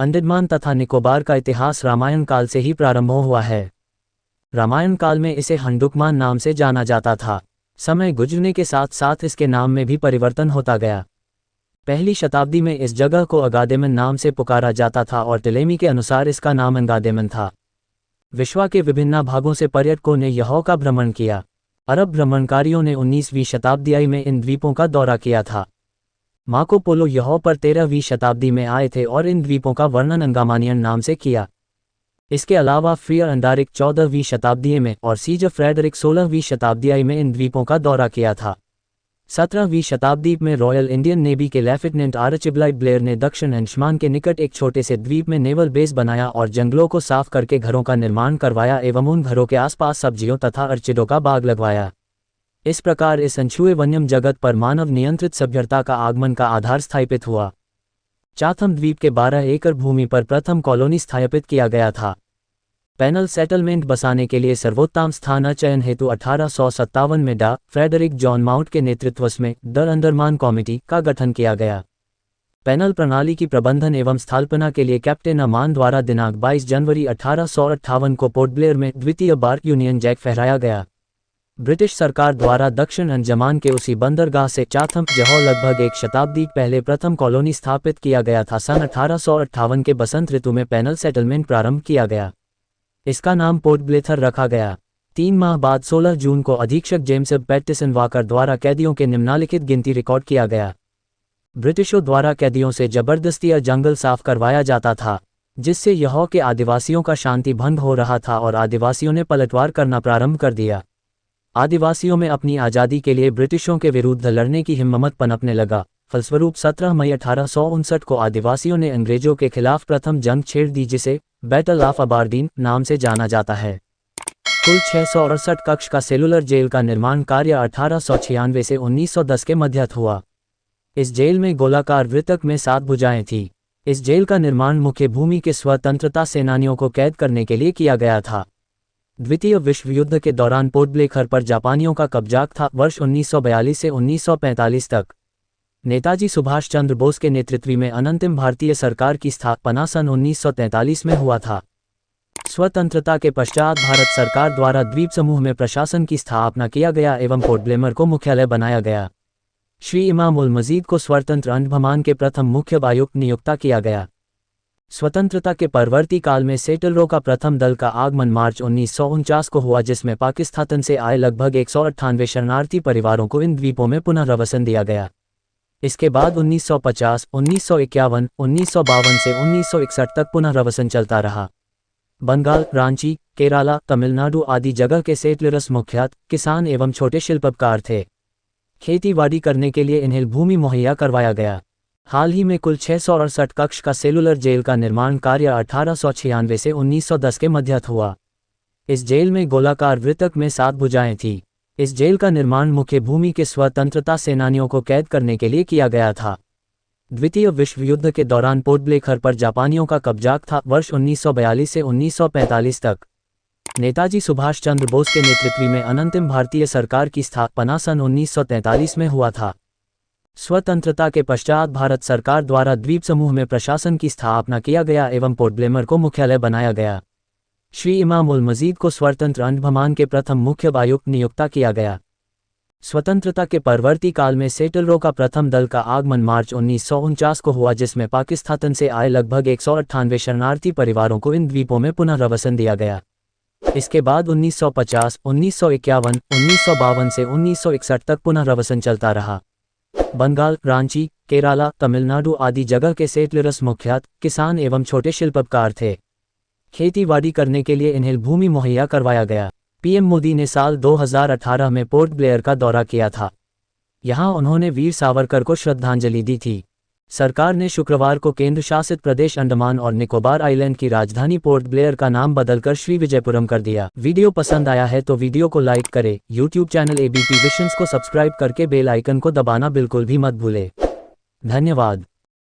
अंडमान तथा निकोबार का इतिहास रामायण काल से ही प्रारंभ हुआ है। रामायण काल में इसे हंडुकमान नाम से जाना जाता था। समय गुजरने के साथ साथ इसके नाम में भी परिवर्तन होता गया। पहली शताब्दी में इस जगह को अगादेमन नाम से पुकारा जाता था और टलेमी के अनुसार इसका नाम अंगादेमन था। विश्व के विभिन्न भागों से पर्यटकों ने यहाँ का भ्रमण किया। अरब भ्रमणकारियों ने 19वीं शताब्दी में इन द्वीपों का दौरा किया था। मार्को पोलो यहाँ पर 13वीं शताब्दी में आए थे और इन द्वीपों का वर्णन अंगामानियन नाम से किया। इसके अलावा फ्रियर अंडारिक 14वीं शताब्दी में और सीजर फ्रेडरिक 16वीं शताब्दी में इन द्वीपों का दौरा किया था। 17वीं शताब्दी में रॉयल इंडियन नेवी के लेफ्टिनेंट आर्चिबाल्ड ब्लेयर ने दक्षिण अंडमान के निकट एक छोटे से द्वीप में नेवल बेस बनाया और जंगलों को साफ करके घरों का निर्माण करवाया एवं उन घरों के आसपास सब्जियों तथा अर्चिडों का बाग लगवाया। इस प्रकार इस अनछुए वन्यम जगत पर मानव नियंत्रित सभ्यता का आगमन का आधार स्थापित हुआ। चाथम द्वीप के 12 एकड़ भूमि पर प्रथम कॉलोनी स्थापित किया गया था। पैनल सेटलमेंट बसाने के लिए सर्वोत्तम स्थान चयन हेतु 1857 में डा फ्रेडरिक जॉन माउंट के नेतृत्व में द अंडमान कमेटी का गठन किया गया। पैनल प्रणाली की प्रबंधन एवं स्थापना के लिए कैप्टन अमान द्वारा दिनांक 22 जनवरी 1858 को पोर्ट ब्लेयर में द्वितीय बार यूनियन जैक फहराया गया। ब्रिटिश सरकार द्वारा दक्षिण अंडमान के उसी बंदरगाह से चाथम जहाँ लगभग एक शताब्दी पहले प्रथम कॉलोनी स्थापित किया गया था। सन 1858 के बसंत ऋतु में पैनल सेटलमेंट प्रारंभ किया गया। इसका नाम पोर्ट ब्लेथर रखा गया। 3 माह बाद 16 जून को अधीक्षक जेम्स पैटिसन वाकर द्वारा कैदियों के निम्नलिखित गिनती रिकॉर्ड किया गया। ब्रिटिशों द्वारा कैदियों से जबरदस्ती जंगल साफ करवाया जाता था, जिससे यहाँ के आदिवासियों का शांति भंग हो रहा था और आदिवासियों ने पलटवार करना प्रारंभ कर दिया। आदिवासियों में अपनी आज़ादी के लिए ब्रिटिशों के विरुद्ध लड़ने की हिम्मत पनपने लगा। फलस्वरूप 17 मई 1859 को आदिवासियों ने अंग्रेजों के खिलाफ प्रथम जंग छेड़ दी, जिसे बैटल ऑफ अबारडीन नाम से जाना जाता है। कुल 668 कक्ष का सेलुलर जेल का निर्माण कार्य 1896 से 1910 के मध्य हुआ। इस जेल में गोलाकार वृत्तक में 7 भुजाएं थीं। इस जेल का निर्माण मुख्य भूमि के स्वतंत्रता सेनानियों को कैद करने के लिए किया गया था। द्वितीय विश्व युद्ध के दौरान पोर्ट ब्लेयर पर जापानियों का कब्जा था। वर्ष 1942 से 1945 तक नेताजी सुभाष चंद्र बोस के नेतृत्व में अनंतिम भारतीय सरकार की स्थापना सन 1943 में हुआ था। स्वतंत्रता के पश्चात भारत सरकार द्वारा द्वीप समूह में प्रशासन की स्थापना किया गया एवं पोर्ट ब्लेयर को मुख्यालय बनाया गया। श्री इमाम उल मजीद को स्वतंत्र अंडमान के प्रथम मुख्य आयुक्त नियुक्त किया गया। स्वतंत्रता के परवर्ती काल में सेटलरों का प्रथम दल का आगमन मार्च 1949 को हुआ, जिसमें पाकिस्तान से आए लगभग 198 शरणार्थी परिवारों को इन द्वीपों में पुनर्वासन दिया गया। इसके बाद 1950, 1951, 1952 से 1961 तक पुनर्वासन चलता रहा। बंगाल, रांची, केरला, तमिलनाडु आदि जगह के सेटलर्स मुख्यतः किसान एवं छोटे शिल्पकार थे। खेतीबाड़ी करने के लिए इन्हें भूमि मुहैया करवाया गया। हाल ही में कुल 668 कक्ष का सेलुलर जेल का निर्माण कार्य 1896 से 1910 के मध्य हुआ। इस जेल में गोलाकार वृत्तक में 7 भुजाएं थीं। इस जेल का निर्माण मुख्य भूमि के स्वतंत्रता सेनानियों को कैद करने के लिए किया गया था। द्वितीय विश्व युद्ध के दौरान पोर्ट ब्लेयर पर जापानियों का कब्जा था। वर्ष 1942 से 1945 तक नेताजी सुभाष चंद्र बोस के नेतृत्व में अनंतिम भारतीय सरकार की स्थापना सन 1943 में हुआ था। स्वतंत्रता के पश्चात भारत सरकार द्वारा द्वीप समूह में प्रशासन की स्थापना किया गया एवं पोर्ट ब्लेयर को मुख्यालय बनाया गया। श्री इमाम उल मजीद को स्वतंत्र अंडमान के प्रथम मुख्य आयुक्त नियुक्त किया गया। स्वतंत्रता के परवर्ती काल में सेटलरों का प्रथम दल का आगमन मार्च 1949 को हुआ, जिसमें पाकिस्तान से आए लगभग 198 शरणार्थी परिवारों को इन द्वीपों में पुनर्वासन दिया गया। इसके बाद 1950, 1951, 1952 से 1961 तक पुनर्वासन चलता रहा। बंगाल, रांची, केरला, तमिलनाडु आदि जगह के सेटलर्स मुख्यतः किसान एवं छोटे शिल्पकार थे। खेतीबाड़ी करने के लिए इन्हें भूमि मुहैया करवाया गया। पीएम मोदी ने साल 2018 में पोर्ट ब्लेयर का दौरा किया था। यहां उन्होंने वीर सावरकर को श्रद्धांजलि दी थी। सरकार ने शुक्रवार को केंद्र शासित प्रदेश अंडमान और निकोबार आइलैंड की राजधानी पोर्ट ब्लेयर का नाम बदलकर श्री विजयपुरम कर दिया। वीडियो पसंद आया है तो वीडियो को लाइक करें। यूट्यूब चैनल एबीपी विजन्स को सब्सक्राइब करके बेल आइकन को दबाना बिल्कुल भी मत भूले। धन्यवाद।